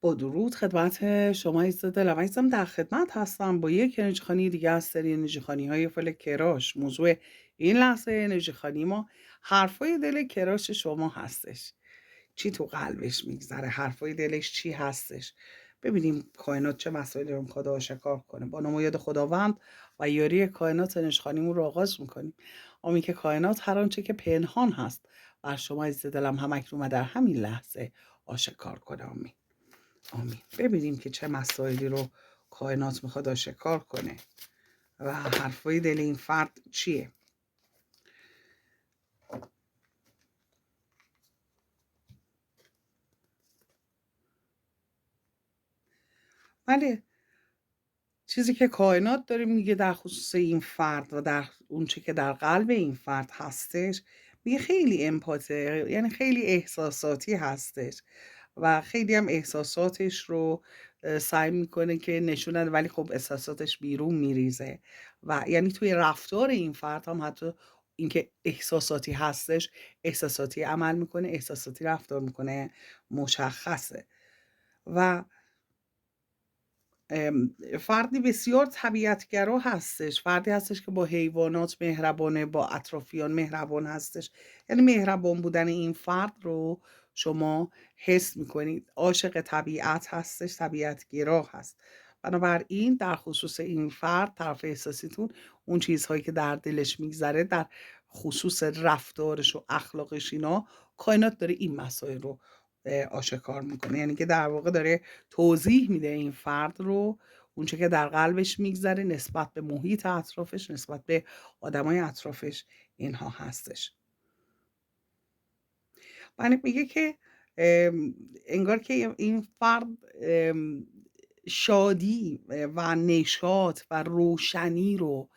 با درود خدمت شما عزیز دلم. عزیزم در خدمت هستم با یک انرژی خوانی دیگه از سری انرژی خوانی‌های فلک کراش. موضوع این لحظه انرژی خوانی ما حرفای دل کراش شما هستش. چی تو قلبش میگذره؟ حرفای دلش چی هستش؟ ببینیم کائنات چه مسائلی رو میخواد آشکار کنه. با نام و یاد خداوند و یاری کائنات انرژی خوانیمون رو آغاز میکنیم. آمین که کائنات هر آنچه که پنهان هست بر شما عزیز دلم هم اکنون و در همین لحظه آشکار کنه. آمین. آمین. ببینیم که چه مسائلی رو کائنات میخواد آشکار کنه و حرفای دل این فرد چیه. بله، چیزی که کائنات داره میگه در خصوص این فرد و در اون چه که در قلب این فرد هستش، میگه خیلی امپاته، یعنی خیلی احساساتی هستش و خیلی هم احساساتش رو سعی میکنه که نشون نده، ولی خب احساساتش بیرون میریزه و یعنی توی رفتار این فرد هم حتی اینکه احساساتی هستش، احساساتی عمل میکنه، احساساتی رفتار میکنه، مشخصه. و فردی بسیار طبیعت‌گرا هستش، فردی هستش که با حیوانات مهربانه، با اطرافیان مهربان هستش. یعنی مهربان بودن این فرد رو شما حس می‌کنید. عاشق طبیعت هستش، طبیعت‌گرا هست. بنابراین در خصوص این فرد، طرف احساسیتون، اون چیزهایی که در دلش میگذره در خصوص رفتارش و اخلاقش، اینا کائنات داره این مسائل رو آشکار میکنه. یعنی که در واقع داره توضیح میده این فرد رو، اونچه که در قلبش میگذره نسبت به محیط اطرافش، نسبت به آدمای اطرافش، اینها هستش. یعنی میگه که انگار که این فرد شادی و نشاط و روشنی رو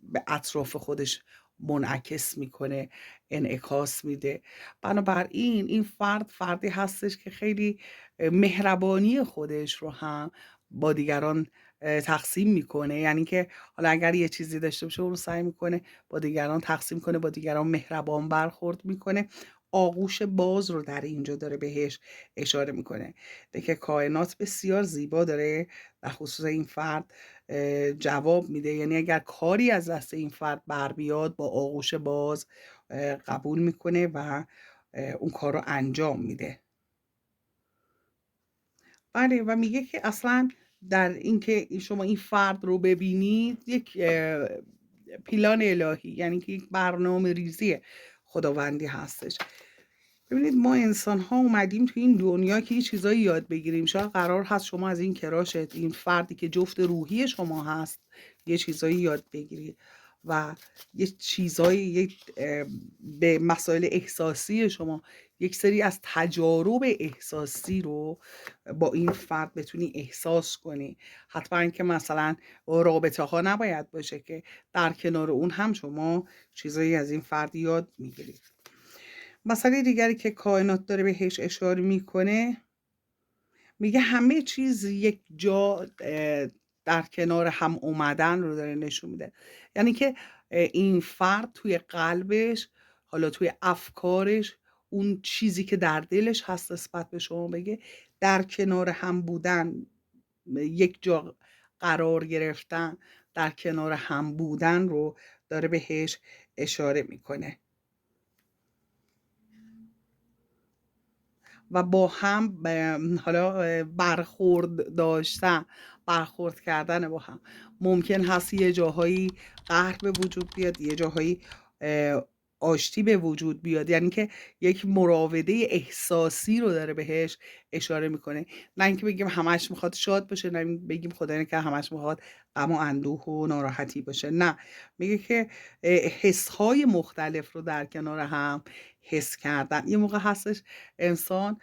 به اطراف خودش منعکس میکنه، انعکاس میده. بنابراین این فرد فردی هستش که خیلی مهربانی خودش رو هم با دیگران تقسیم میکنه. یعنی که حالا اگر یه چیزی داشته باشه اون رو سعی میکنه با دیگران تقسیم کنه، با دیگران مهربان برخورد میکنه. آغوش باز رو در اینجا داره بهش اشاره میکنه که کائنات بسیار زیبا داره در خصوص این فرد جواب میده. یعنی اگر کاری از دست این فرد بر بیاد با آغوش باز قبول میکنه و اون کار رو انجام میده. بله، و میگه که اصلا در اینکه شما این فرد رو ببینید یک پلان الهی، یعنی که یک برنامه ریزی خداوندی هستش. ببینید ما انسان ها اومدیم تو این دنیا که یه چیزایی یاد بگیریم. شاید قرار هست شما از این کراشت، این فردی که جفت روحی شما هست، یه چیزایی یاد بگیرید و یه چیزایی به مسائل احساسی شما، یک سری از تجارب احساسی رو با این فرد بتونی احساس کنی. حتما که مثلا رابطه ها نباید باشه که در کنار اون هم شما چیزایی از این فرد یاد میگیرید. مسئله دیگری که کائنات داره بهش اشاره میکنه، میگه همه چیز یک جا در کنار هم اومدن رو داره نشون میده. یعنی که این فرد توی قلبش، حالا توی افکارش، اون چیزی که در دلش هست نسبت به شما بگه، در کنار هم بودن، یک جا قرار گرفتن، در کنار هم بودن رو داره بهش اشاره میکنه و با هم حالا برخورد کردن با هم. ممکن هست یه جاهایی قهر به وجود بیاد، یه جاهایی آشتی به وجود بیاد. یعنی که یک مراوده احساسی رو داره بهش اشاره میکنه. نه اینکه بگیم همش میخواد شاد باشه، نه بگیم خدای که همش میخواد غم و اندوه و ناراحتی باشه. نه، میگه که حسهای مختلف رو در کنار هم حس کردن. یه موقع هستش انسان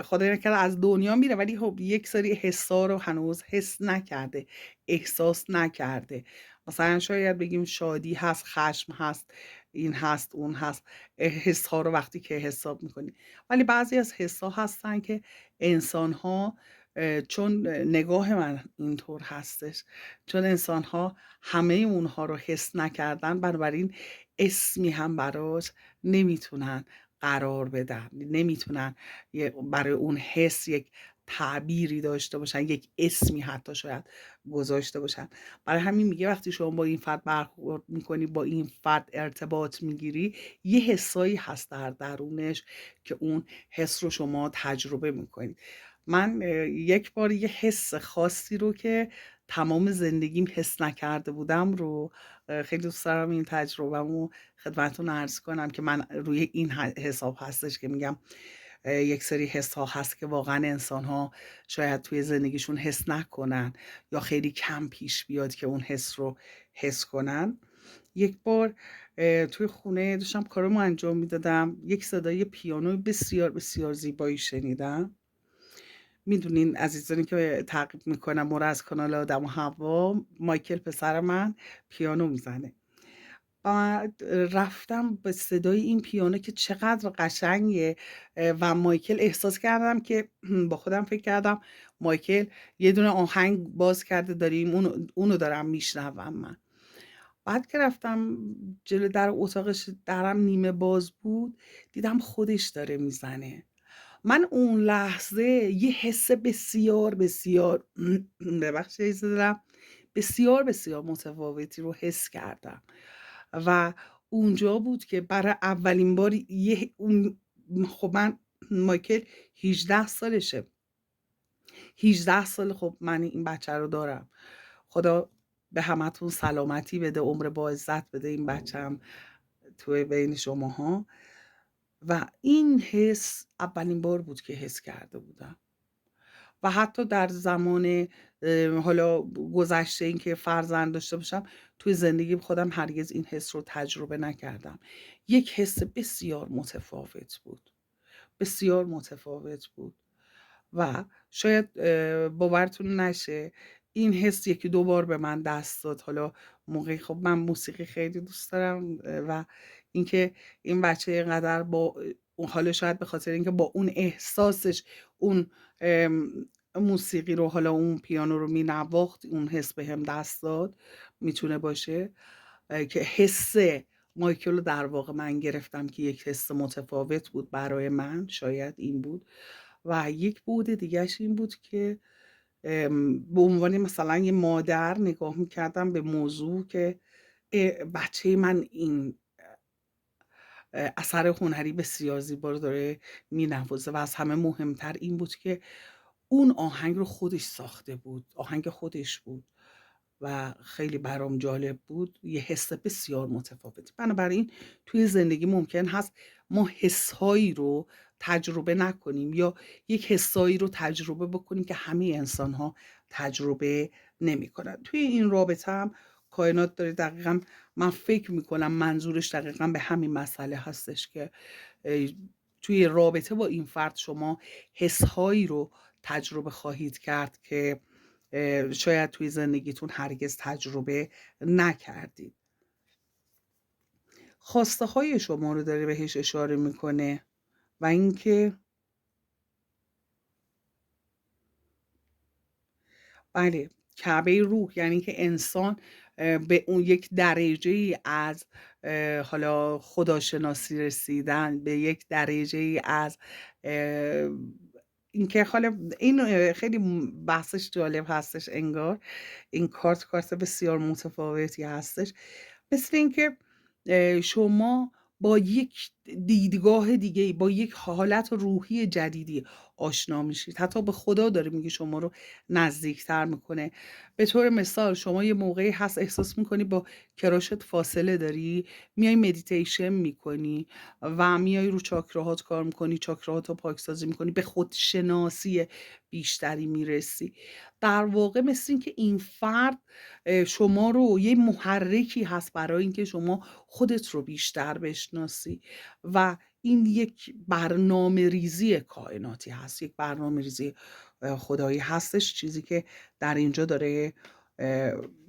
خدای نکرده از دنیا میره، ولی خب یک سری حسا رو هنوز حس نکرده، احساس نکرده. مثلا شاید بگیم شادی هست، خشم هست، این هست، اون هست. حس ها رو وقتی که حساب میکنی، ولی بعضی از حس ها هستن که انسان ها، چون نگاه من اینطور هستش، چون انسان ها همه اونها رو حس نکردن، بنابراین اسمی هم براش نمیتونن قرار بدن، نمیتونن برای اون حس یک تعبیری داشته باشن، یک اسمی حتی شاید گذاشته باشن. برای همین میگه وقتی شما با این فرد برخورد میکنی، با این فرد ارتباط میگیری، یه حسایی هست در درونش که اون حس رو شما تجربه میکنید. من یک بار یه حس خاصی رو که تمام زندگیم حس نکرده بودم رو خیلی دوست دارم این تجربه‌مو خدمتتون عرض کنم که من روی این حساب هستش که میگم یک سری حس ها هست که واقعا انسان ها شاید توی زندگیشون حس نکنن یا خیلی کم پیش بیاد که اون حس رو حس کنن. یک بار توی خونه داشتم کارمو انجام میدادم، یک صدای پیانو بسیار بسیار زیبایی شنیدم. میدونین عزیزانی که تعقیب میکنم مورا از کانال آدم و هوا، مایکل پسر من پیانو میزنه. بعد رفتم به صدای این پیانو که چقدر قشنگه و مایکل احساس کردم که با خودم فکر کردم مایکل یه دونه آهنگ باز کرده داریم اونو دارم میشنوم من. بعد که رفتم جلو در اتاقش، درم نیمه باز بود، دیدم خودش داره میزنه. من اون لحظه یه حس بسیار بسیار ببخشید دارم بسیار بسیار متفاوتی رو حس کردم و اونجا بود که برای اولین بار خب من مایکل 18 سالشه، 18 سال خب من این بچه رو دارم. خدا به همتون سلامتی بده، عمر با عزت بده این بچم توی بین شماها. و این حس اولین بار بود که حس کرده بودم و حتی در زمان حالا گذشته این که فرزند داشته باشم توی زندگی خودم هرگز این حس رو تجربه نکردم. یک حس بسیار متفاوت بود، بسیار متفاوت بود و شاید باورتون نشه این حس یکی دو بار به من دست داد. حالا موقعی خب من موسیقی خیلی دوست دارم و اینکه این بچه اینقدر با اون، حالا شاید به خاطر اینکه با اون احساسش اون موسیقی رو، حالا اون پیانو رو می نواخت، اون حس به هم دست داد، میتونه باشه که حس مایکل رو در واقع من گرفتم که یک حس متفاوت بود برای من، شاید این بود. و یک بود دیگهش این بود که به عنوان مثلا یه مادر نگاه میکردم به موضوع که بچه من این اثر هنری بسیار زیبا رو داره مینوازه و از همه مهمتر این بود که اون آهنگ رو خودش ساخته بود، آهنگ خودش بود و خیلی برام جالب بود، یه حس بسیار متفاوتی. بنابراین توی زندگی ممکن هست ما حسهایی رو تجربه نکنیم یا یک حسایی رو تجربه بکنیم که همه انسان ها تجربه نمی کنن. توی این رابطه هم کائنات داره دقیقا، من فکر میکنم منظورش دقیقا به همین مسئله هستش که توی رابطه با این فرد شما حسهایی رو تجربه خواهید کرد که شاید توی زندگیتون هرگز تجربه نکردید. خواسته های شما رو داره بهش اشاره میکنه و اینکه بله، کعبه روح، یعنی که انسان به اون یک درجه ای از حالا خداشناسی رسیدن، به یک درجه ای از اینکه حالا این خیلی بحثش جالب هستش، انگار این کارت بسیار متفاوتی هستش. مثل اینکه شما با یک دیدگاه دیگه، با یک حالت روحی جدیدی آشنا میشید. حتی به خدا داره میگه شما رو نزدیکتر میکنه. به طور مثال شما یه موقعی هست احساس میکنی با کراشت فاصله داری، میای مدیتیشن میکنی و میای رو چاکراهات کار میکنی، چاکراهات رو پاکسازی میکنی، به خودشناسی بیشتری میرسی. در واقع مثل این که این فرد شما رو، یه محرکی هست برای اینکه شما خودت رو بیشتر بشناسی و این یک برنامه ریزی کائناتی هست، یک برنامه ریزی خدایی هستش، چیزی که در اینجا داره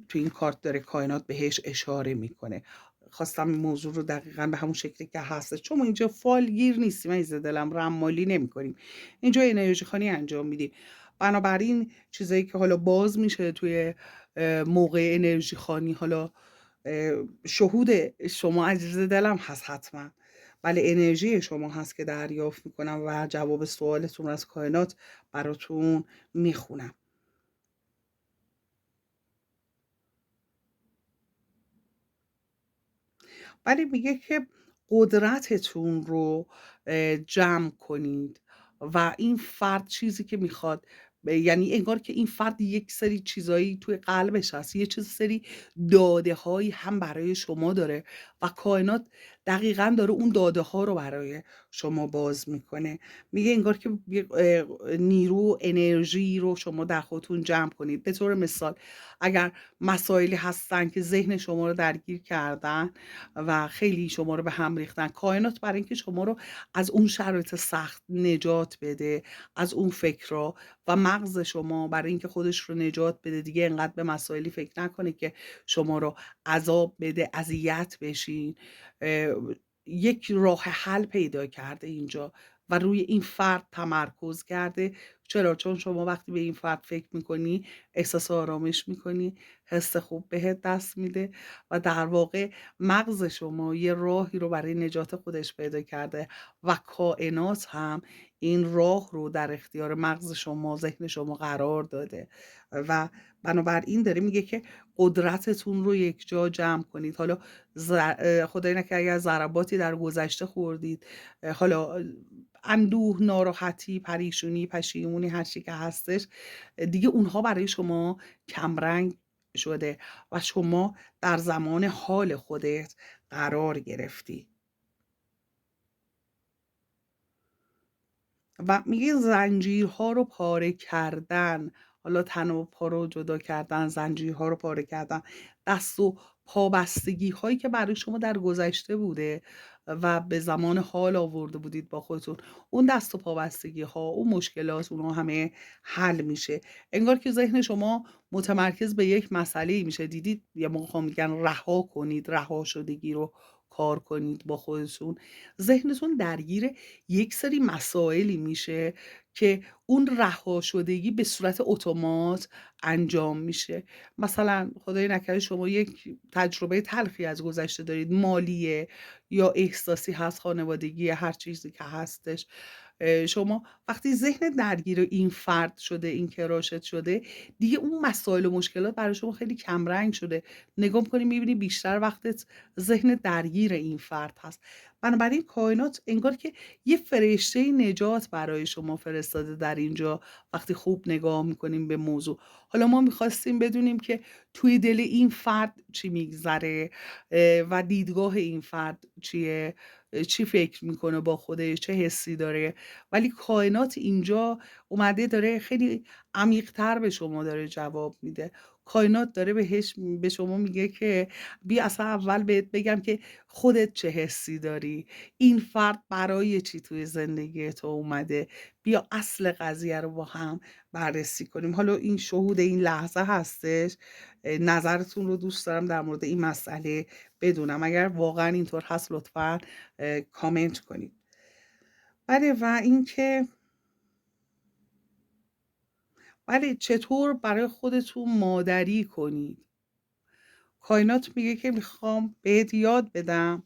تو این کارت داره کائنات بهش اشاره میکنه. خواستم این موضوع رو دقیقا به همون شکلی که هستش، چون ما اینجا فالگیر نیستیم عزیز دلم، رمالی نمی کنیم، اینجا انرژی خوانی انجام میدیم. بنابراین چیزایی که حالا باز میشه توی موقع انرژی خوانی، حالا شهود شما عزیز دلم هست حتما. بله انرژی شما هست که دریافت میکنم و جواب سوالتون رو از کائنات براتون میخونم. ولی میگه که قدرتتون رو جمع کنید و این فرد چیزی که میخواد، یعنی انگار که این فرد یک سری چیزایی توی قلبش هست، یه سری داده هایی هم برای شما داره و کائنات دقیقا داره اون داده ها رو برای شما باز میکنه. میگه انگار که نیرو انرژی رو شما در خودتون جمع کنید. به طور مثال اگر مسائلی هستن که ذهن شما رو درگیر کردن و خیلی شما رو به هم ریختن، کائنات برای اینکه شما رو از اون شرایط سخت نجات بده، از اون فکرها، و مغز شما برای اینکه خودش رو نجات بده دیگه انقدر به مسائلی فکر نکنه که شما رو عذاب بده، اذیت بشین، یک راه حل پیدا کرده اینجا و روی این فرد تمرکز کرده. چرا؟ چون شما وقتی به این فرد فکر میکنی احساس آرامش میکنی، حس خوب بهت دست میده و در واقع مغز شما یه راهی رو برای نجات خودش پیدا کرده و کائنات هم این راه رو در اختیار مغز شما، ذهن شما قرار داده و بنابراین داره میگه که قدرتتون رو یک جا جمع کنید. حالا خدای نکرده اگر ضرباتی در گذشته خوردید، حالا اندوه، ناراحتی، پریشونی، پشیمونی، هر چی که هستش دیگه، اونها برای شما کمرنگ شده و شما در زمان حال خودت قرار گرفتی. و میگه زنجیرها رو پاره کردن، حالا تن و پا رو جدا کردن، زنجیرها رو پاره کردن، دست و پابستگی هایی که برای شما در گذشته بوده و به زمان حال آورده بودید با خودتون، اون دست و پابستگی ها، اون مشکلات، اونها همه حل میشه. انگار که ذهن شما متمرکز به یک مسئله میشه. دیدید یه موقع میگن رها کنید، رها شدگی رو کار کنید با خودتون. ذهنتون درگیر یک سری مسائلی میشه که اون رها شدگی به صورت اتومات انجام میشه. مثلا خدای نکرده شما یک تجربه تلخی از گذشته دارید، مالیه یا احساسی هست، خانوادگی، هر چیزی که هستش. شما وقتی ذهن درگیر این فرد شده، این کراشت شده، دیگه اون مسائل و مشکلات برای شما خیلی کمرنگ شده. نگاه می‌کنی می‌بینی بیشتر وقتت ذهن درگیر این فرد هست. بنابراین کائنات انگار که یه فرشته نجات برای شما فرستاده در اینجا. وقتی خوب نگاه میکنیم به موضوع، حالا ما میخواستیم بدونیم که توی دل این فرد چی میگذره و دیدگاه این فرد چیه، چی فکر میکنه با خودش، چه حسی داره. ولی کائنات اینجا اومده داره خیلی عمیق‌تر به شما داره جواب میده. کائنات داره به شما میگه که بیا اصلا اول بهت بگم که خودت چه حسی داری، این فرد برای چی توی زندگی تو اومده. بیا اصل قضیه رو با هم بررسی کنیم. حالا این شهود این لحظه هستش. نظرتون رو دوست دارم در مورد این مسئله بدونم. اگر واقعا اینطور هست لطفا کامنت کنید. بله و اینکه بله چطور برای خودتون مادری کنید. کائنات میگه که میخوام بهت یاد بدم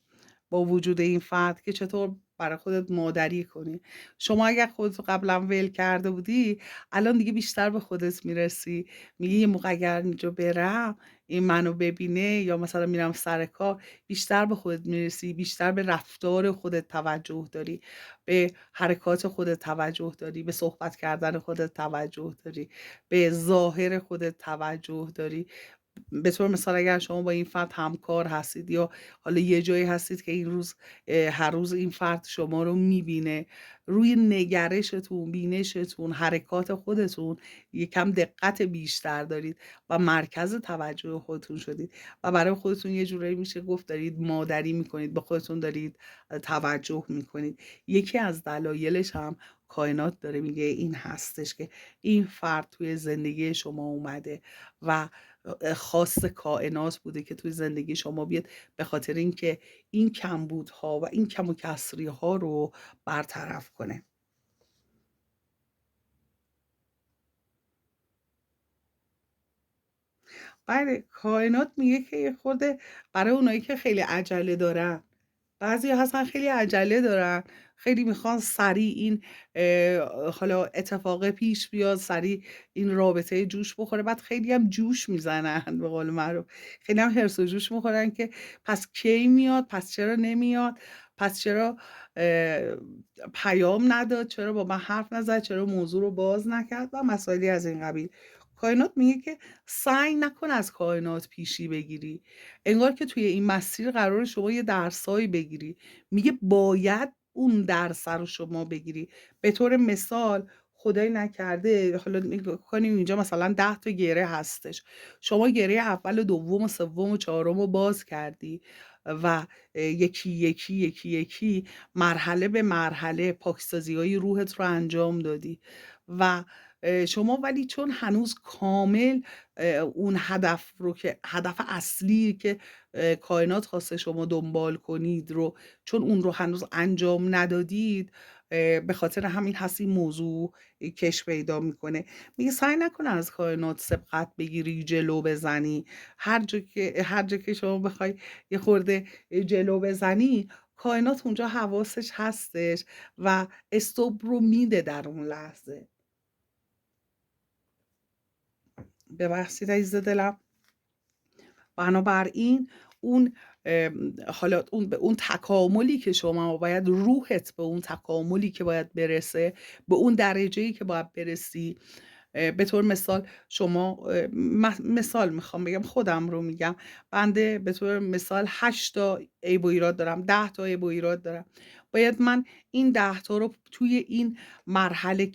با وجود این فرد که چطور برای خودت مادری کنی. شما اگر خودت رو قبلا ول کرده بودی، الان دیگه بیشتر به خودت میرسی. میگی یه موقع اگر اینجا برم این منو ببینه، یا مثلا میرم سر کار، بیشتر به خودت میرسی، بیشتر به رفتار خودت توجه داری، به حرکات خودت توجه داری، به صحبت کردن خودت توجه داری، به ظاهر خودت توجه داری. به طور مثال اگر شما با این فرد همکار هستید یا حالا یه جایی هستید که این روز هر روز این فرد شما رو میبینه، روی نگرشتون، بینشتون، حرکات خودتون یکم دقت بیشتر دارید و مرکز توجه خودتون شدید و برای خودتون یه جورایی میشه گفت دارید مادری میکنید، به خودتون دارید توجه میکنید. یکی از دلایلش هم کائنات داره میگه این هستش که این فرد توی زندگی شما اومده و خاص کائنات بوده که توی زندگی شما بیاد، به خاطر اینکه این کمبودها و این کم و کسری ها رو برطرف کنه. بله کائنات میگه که یه خورده برای اونایی که خیلی عجله دارن، بعضی هستن خیلی عجله دارن، خیلی میخوان سریع این حالا اتفاق پیش بیاد، سریع این رابطه جوش بخوره، بعد خیلی هم جوش میزنن به قول معروف، خیلی هم هرس و جوش میخورن که پس کی میاد، پس چرا نمیاد، پس چرا اه، پیام نداد، چرا با من حرف نزد، چرا موضوع رو باز نکرد و مسائلی از این قبیل. کائنات میگه که سعی نکن از کائنات پیشی بگیری، انگار که توی این مسیر قرار شما یه درسایی بگیری، میگه باید اون درس رو شما بگیری. به طور مثال خدای نکرده حالا نگاه کنیم اینجا مثلا 10 تا گره هستش، شما گره اول و دوم و سوم و چهارم رو باز کردی و یکی یکی یکی یکی مرحله به مرحله پاکسازی های روحت رو انجام دادی و شما ولی چون هنوز کامل اون هدف رو که هدف اصلی که کائنات خواسته شما دنبال کنید رو، چون اون رو هنوز انجام ندادید، به خاطر همین هست این موضوع کش پیدا میکنه. میگه سعی نکن از کائنات سبقت بگیری، جلو بزنی. هر جا که شما بخوای یه خورده جلو بزنی، کائنات اونجا حواسش هستش و استوب رو میده در اون لحظه. ببخشید عزیز دلم. بنابراین اون حالا اون به اون تکاملی که شما باید، روحت به اون تکاملی که باید برسه، به اون درجه‌ای که باید برسی. به طور مثال شما مثال میخوام بگم، خودم رو میگم، بنده به طور مثال 8 تا عیب و ایراد دارم، 10 تا عیب و ایراد دارم، باید من این 10 تا رو توی این مرحله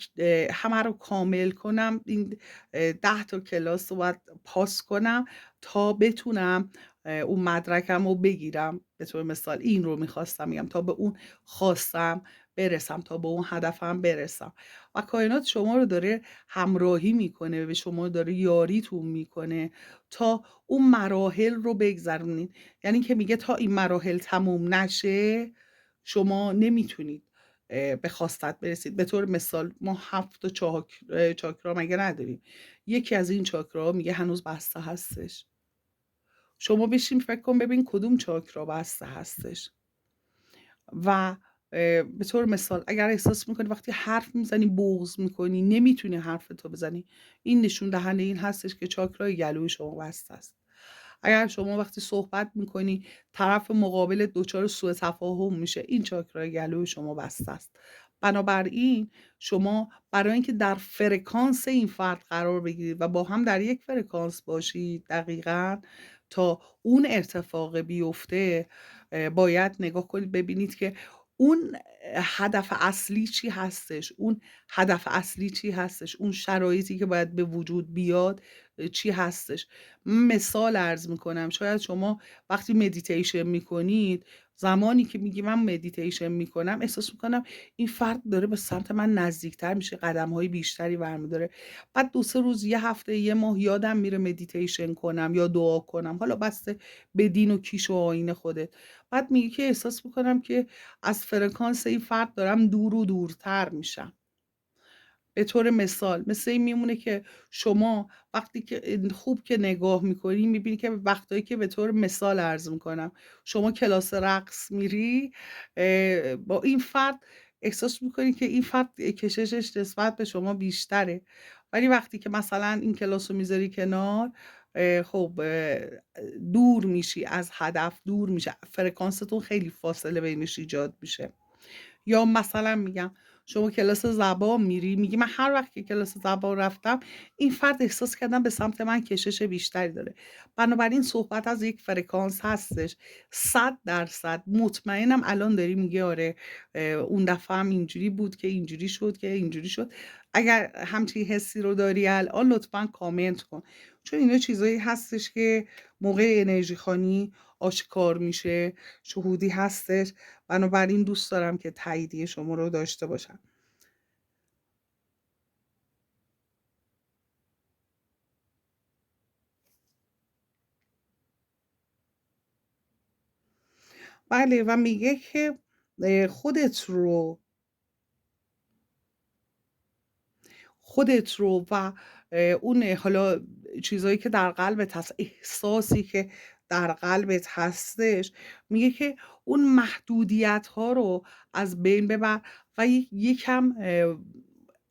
همه رو کامل کنم، این 10 تا کلاس رو باید پاس کنم تا بتونم اون مدرکم رو بگیرم. به طور مثال این رو میخواستم میگم، تا به اون خواستم برسم، تا به اون هدفم برسم. و کائنات شما رو داره همراهی میکنه، به شما داره یاریتون میکنه تا اون مراحل رو بگذرونید. یعنی که میگه تا این مراحل تموم نشه شما نمیتونید به خواستت برسید. به طور مثال ما 7 تا چاکرا مگه نداریم؟ یکی از این چاکرا میگه هنوز بسته هستش. شما بشین فکر کن ببین کدوم چاکرا بسته هستش. و به طور مثال اگر احساس میکنی وقتی حرف میزنی بغض میکنی، نمیتونی حرف تو بزنی، این نشون دهنده این هستش که چاکرای گلوی شما بسته است. اگر شما وقتی صحبت میکنی طرف مقابل دچار سوء تفاهم میشه، این چاکرای گلوی شما بسته است. بنابراین شما برای اینکه در فرکانس این فرد قرار بگیرید و با هم در یک فرکانس باشید دقیقاً تا اون اتفاق بیفته، باید نگاه کنید ببینید که اون هدف اصلی چی هستش، اون هدف اصلی چی هستش، اون شرایطی که باید به وجود بیاد چی هستش. مثال عرض میکنم، شاید شما وقتی مدیتیشن میکنید، زمانی که میگی من مدیتیشن میکنم احساس میکنم این فرد داره به سمت من نزدیکتر میشه، قدم های بیشتری برمیداره، بعد 2-3 روز، یه هفته، یه ماه یادم میره مدیتیشن کنم یا دعا کنم، حالا بسته به دین و کیش و آیین خودت. بعد میگه که احساس میکنم که از فرکانس این فرد دارم دور و دورتر میشم. به طور مثال مثل این میمونه که شما وقتی که خوب که نگاه میکنی میبینی که وقتایی که به طور مثال عرض میکنم شما کلاس رقص میری، با این فرد احساس میکنی که این فرد کششش نسبت به شما بیشتره، ولی وقتی که مثلا این کلاس رو میذاری کنار، خب دور میشی از هدف، دور میشه، فرکانستون خیلی فاصله بینش ایجاد میشه. یا مثلا میگم شما کلاس زبان میری، میگی من هر وقت که کلاس زبان رفتم این فرد احساس کردم به سمت من کشش بیشتری داره. بنابراین صحبت از یک فرکانس هستش. 100% مطمئنم الان داری میگه آره اون دفعه هم اینجوری بود که اینجوری شد که اینجوری شد. اگر همچین حسی رو داری الان لطفا کامنت کن، چون اینا چیزایی هستش که موقع انرژی خانی آشکار میشه، شهودی هستش. بنابراین دوست دارم که تاییدیه شما رو داشته باشم. بله و میگه که خودت رو و اون حالا چیزایی که در قلبت هست، احساسی که در قلبت هستش، میگه که اون محدودیت ها رو از بین ببر و یکم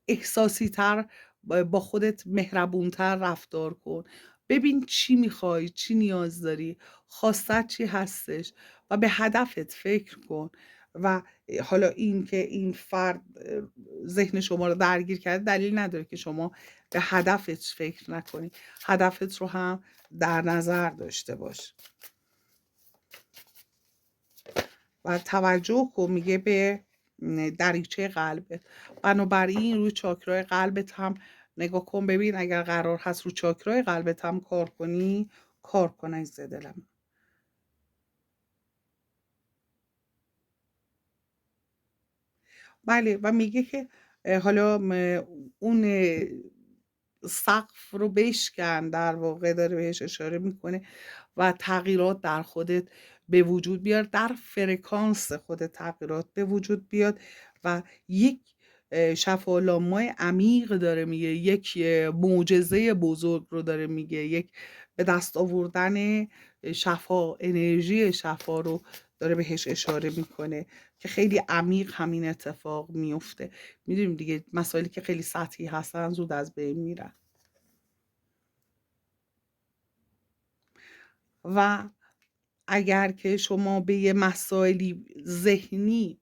احساسی تر با خودت مهربونتر رفتار کن. ببین چی میخوای، چی نیاز داری، خواستت چی هستش و به هدفت فکر کن. و حالا این که این فرد ذهن شما رو درگیر کرده دلیل نداره که شما به هدفت فکر نکنی. هدفت رو هم در نظر داشته باش و توجه کن. میگه به دریچه قلبت. بنابراین روی چاکرای قلبت هم نگاه کن، ببین اگر قرار هست رو چاکرای قلبت هم کار کنی، کار کن عزیز دلم. بله و میگه که حالا اون سقف رو بشکن، در واقع داره بهش اشاره میکنه و تغییرات در خودت به وجود بیار، در فرکانس خودت تغییرات به وجود بیاد و یک شفالامای عمیق داره میگه، یک معجزه بزرگ رو داره میگه، یک به دست آوردن شفا، انرژی شفا رو داره بهش اشاره میکنه که خیلی عمیق همین اتفاق میفته. میدونیم دیگه مسائلی که خیلی سطحی هستن زود از بین میرن. و اگر که شما به یه مسائلی ذهنی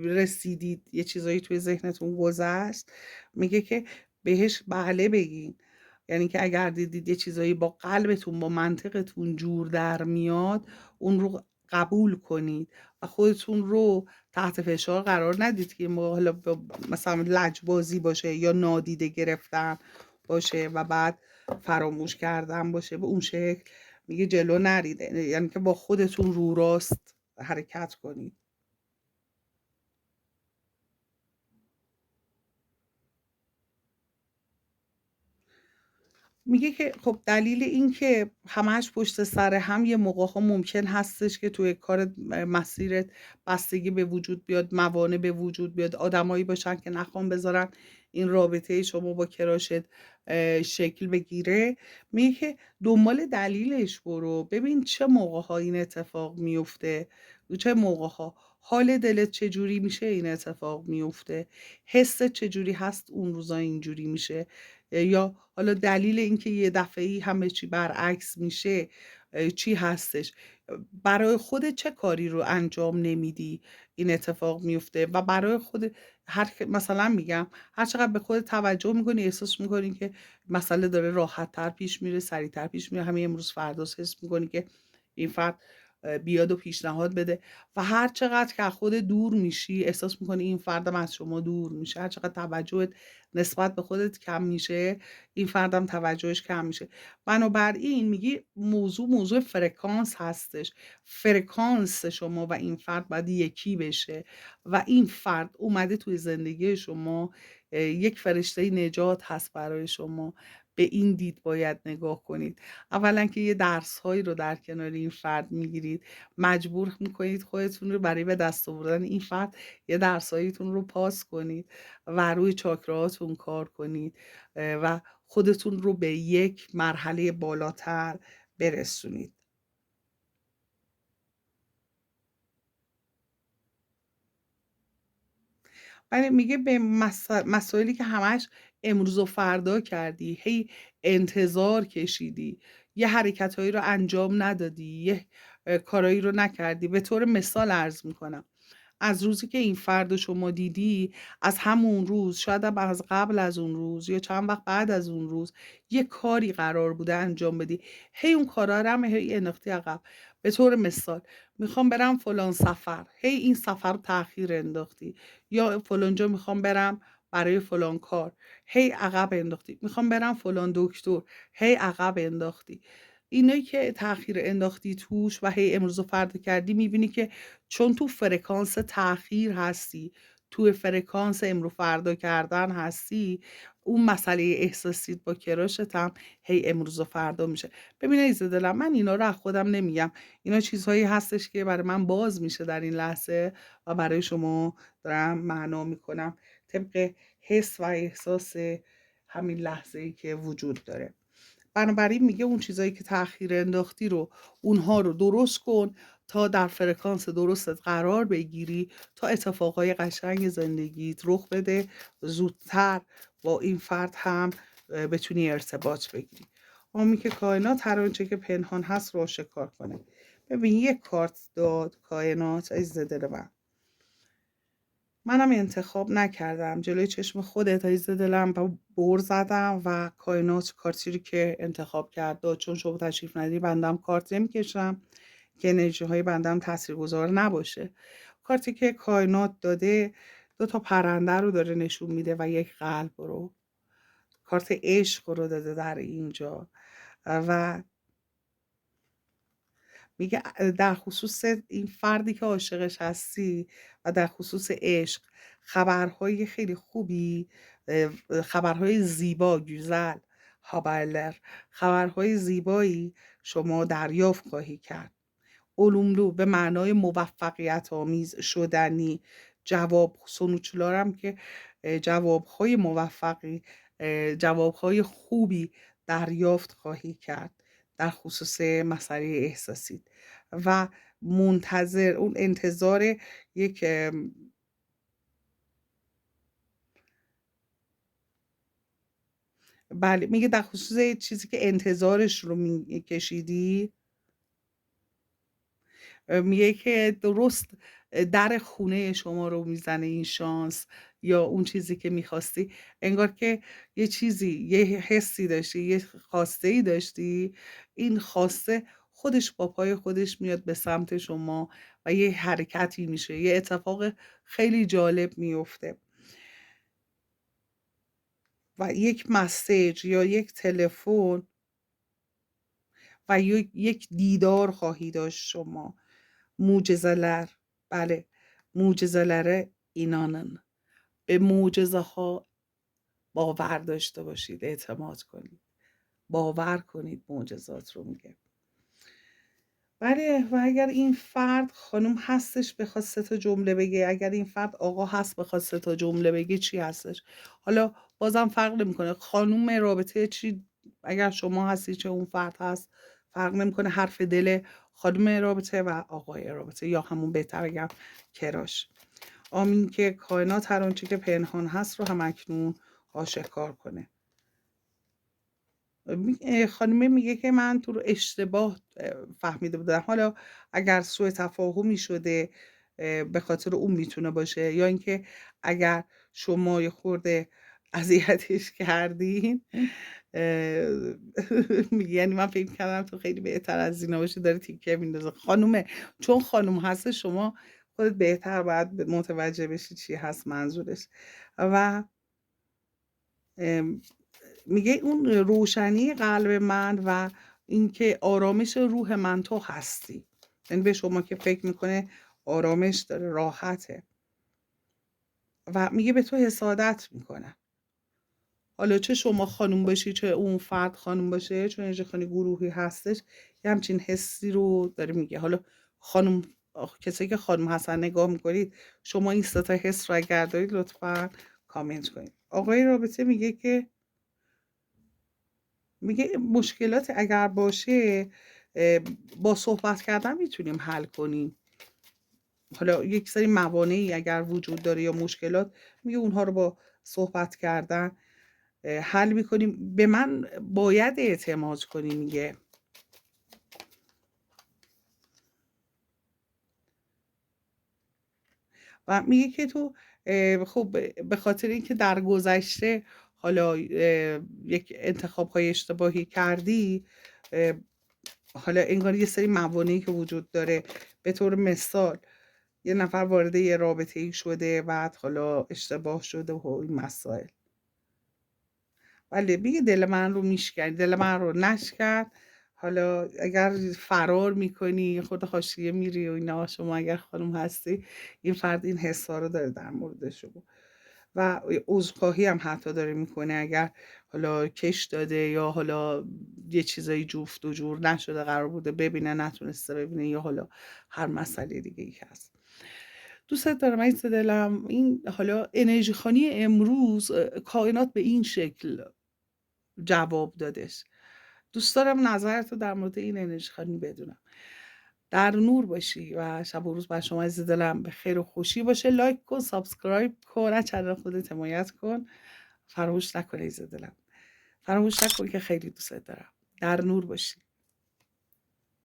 رسیدید، یه چیزایی توی ذهنتون گذشت، میگه که بهش بله بگین. یعنی که اگر دیدید یه چیزایی با قلبتون، با منطقتون جور در میاد، اون رو قبول کنید و خودتون رو تحت فشار قرار ندید که حالا مثلا لجبازی باشه یا نادیده گرفتن باشه و بعد فراموش کردن باشه به اون شکل. میگه جلو نرید، یعنی که با خودتون رو راست حرکت کنید. میگه که خب دلیل این که همش پشت سر هم، یه موقع ها ممکن هستش که توی کار مسیرت بستگی به وجود بیاد، موانع به وجود بیاد، آدمایی باشن که نخوام بذارن این رابطه شما با کراشت شکل بگیره. میگه که دنبال دلیلش برو، ببین چه موقع ها این اتفاق میفته، چه موقع ها حال دلت چجوری میشه این اتفاق میفته، حست چجوری هست اون روزا اینجوری میشه، یا حالا دلیل اینکه یه دفعه‌ای همه چی برعکس میشه چی هستش، برای خودت چه کاری رو انجام نمیدی این اتفاق میفته. و برای خود مثلا میگم هر چقدر به خودت توجه میکنی، احساس میکنی که مسئله داره راحت تر پیش میره، سریع تر پیش میره، همین امروز فرداست حس میکنی که این فرد بیاد و پیشنهاد بده و هر چقدر که از خود دور میشی احساس میکنی این فردم از شما دور میشه. هر چقدر توجهت نسبت به خودت کم میشه، این فردم توجهش کم میشه. بنابراین میگی موضوع فرکانس هستش. فرکانس شما و این فرد باید یکی بشه و این فرد اومده توی زندگی شما، یک فرشته نجات هست برای شما. به این دید باید نگاه کنید. اولا که یه درس هایی رو در کنار این فرد میگیرید، مجبور میکنید خودتون رو برای به دست آوردن این فرد یه درس هاییتون رو پاس کنید و روی چاکراهاتون کار کنید و خودتون رو به یک مرحله بالاتر برسونید. ولی میگه به مسائلی که همش امروز و فردا کردی، هی انتظار کشیدی، یه حرکتهایی رو انجام ندادی، یه کارایی رو نکردی. به طور مثال عرض میکنم، از روزی که این فرد رو شما دیدی، از همون روز، شاید هم از قبل از اون روز یا چند وقت بعد از اون روز، یه کاری قرار بوده انجام بدی، هی اون کارا رو هم هی انداختی عقب. به طور مثال میخوام برم فلان سفر، هی این سفر رو تأخیر انداختی، یا فلان جا میخوام برم برای فلان کار، هی عقب انداختی. میخوام برم فلان دکتر، هی عقب انداختی. اینایی که تأخیر انداختی توش و هی امروز و فردا کردی، میبینی که چون تو فرکانس تأخیر هستی، تو فرکانس امرو فردا کردن هستی، اون مسئله احساسیت با کراشت هم هی امروز و فردا میشه. ببین عزیز دلم، من اینا رو از خودم نمیگم، اینا چیزهایی هستش که برای من باز میشه در این لحظه و برای شما دارم معنا میکنم طبق حس و احساس همین لحظه ای که وجود داره. بنابراین میگه اون چیزایی که تأخیر انداختی رو اونها رو درست کن تا در فرکانس درستت قرار بگیری، تا اتفاقای قشنگ زندگیت رخ بده، زودتر با این فرد هم بتونی ارتباط بگیری. آمی که کائنات هر آنچه که پنهان هست رو آشکار کنه. ببین یک کارت داد کائنات عزیز دل منم انتخاب نکردم، جلوی چشم خودت عزیز دلم بر زدم و کائنات کارتی رو که انتخاب کرد داد. چون شما تشریف نداری بندم کارت نمیکشم که انرژی های بندم تاثیرگذار نباشه. کارتی که کائنات داده 2 تا پرنده رو داره نشون میده و یک قلب رو. کارت عشق رو داده در اینجا و میگه در خصوص این فردی که عاشقش هستی و در خصوص عشق خبرهای خیلی خوبی، خبرهای زیبا، گوزل هابایلر، خبرهای زیبایی شما دریافت خواهی کرد. علوملو به معنای موفقیت آمیز، شدنی، جواب سنوچلارم که جوابهای موفقی، جوابهای خوبی دریافت خواهی کرد در خصوص مسئله احساسی و منتظر اون انتظار یک بله میگه در خصوص چیزی که انتظارش رو میکشیدی، میگه که درست در خونه شما رو میزنه این شانس یا اون چیزی که میخواستی. انگار که یه چیزی، یه حسی داشتی، یه خواسته ای داشتی، این خواسته خودش با پای خودش میاد به سمت شما و یه حرکتی میشه، یه اتفاق خیلی جالب میفته و یک مسیج یا یک تلفن و یک دیدار خواهی داشت شما. Mucizeler بله معجزه‌لere inanın. به معجزه ها باور داشته باشید، اعتماد کنید، باور کنید معجزات رو میگه. بله و اگر این فرد خانم هستش بخواد 3 تا جمله بگه، اگر این فرد آقا هست بخواد 3 تا جمله بگه چی هستش؟ حالا بازم فرق نمیکنه خانم رابطه چی، اگر شما هستی چه اون فرد هست فرق نمیکنه، حرف دل خانم رابطه و آقای رابطه یا همون بهتر بگم کراش. آمین که کائنات هر آنچه که پنهان هست رو هم اکنون آشکار کنه. خانمه میگه که من تو رو اشتباه فهمیده بودم، حالا اگر سوء تفاهمی شده به خاطر اون میتونه باشه، یا اینکه اگر شما یه خورده اذیتش کردین میگه یعنی من فکر کردم تو خیلی بهتر از اینا باشی، داره تیکه میندازه. خانومه چون خانوم هست شما خودت بهتر باید متوجه بشی چی هست منظورش. و میگه اون روشنی قلب من و اینکه آرامش روح من تو هستی، یعنی به شما که فکر میکنه آرامش داره، راحته و میگه به تو حسادت میکنه. حالا چه شما خانوم باشی چه اون فرد خانوم باشه، چون اینجا خانه گروهی هستش یه همچین حسی رو داره میگه. حالا خانوم کسایی که خانوم هستن نگاه میکنید شما این 3 تا حس رو اگر دارید لطفا کامنت کنید. آقای رابطه میگه که میگه مشکلات اگر باشه با صحبت کردن میتونیم حل کنیم. حالا یک سری موانعی اگر وجود داره یا مشکلات، میگه اونها رو با صحبت کردن حل میکنیم. به من باید اعتماد کنی میگه. و میگه که تو خب به خاطر اینکه در گذشته حالا یک انتخاب های اشتباهی کردی، حالا انگار یه سری موانعی که وجود داره، به طور مثال یه نفر وارد یه رابطه ای شده بعد حالا اشتباه شده و این مسائل. ولی میگه دل من رو میشکن، دل من رو نشکن. حالا اگر فرار میکنی خود حاشیه میری و اینا، شما اگر خانم هستی این فرد این حسا رو داره در مورد شما و عذرخواهی هم حتی داره میکنه اگر حالا کش داده یا حالا یه چیزایی جفت و جور نشده، قرار بوده ببینه نتونسته ببینه یا حالا هر مسئله دیگه ای هست. دوستت دارم عزیز دلم. این حالا انرژی خانی امروز کائنات به این شکل جواب دادش. دوست دارم نظرتو در مورد این انرژی خانی بدونم. در نور باشی و شب و روز بر شما عزیز دلم به خیر و خوشی باشه. لایک کن، سابسکرایب کن، از چنل خودت حمایت کن. فراموش نکن عزیز دلم، فراموش نکن که خیلی دوست دارم. در نور باشی.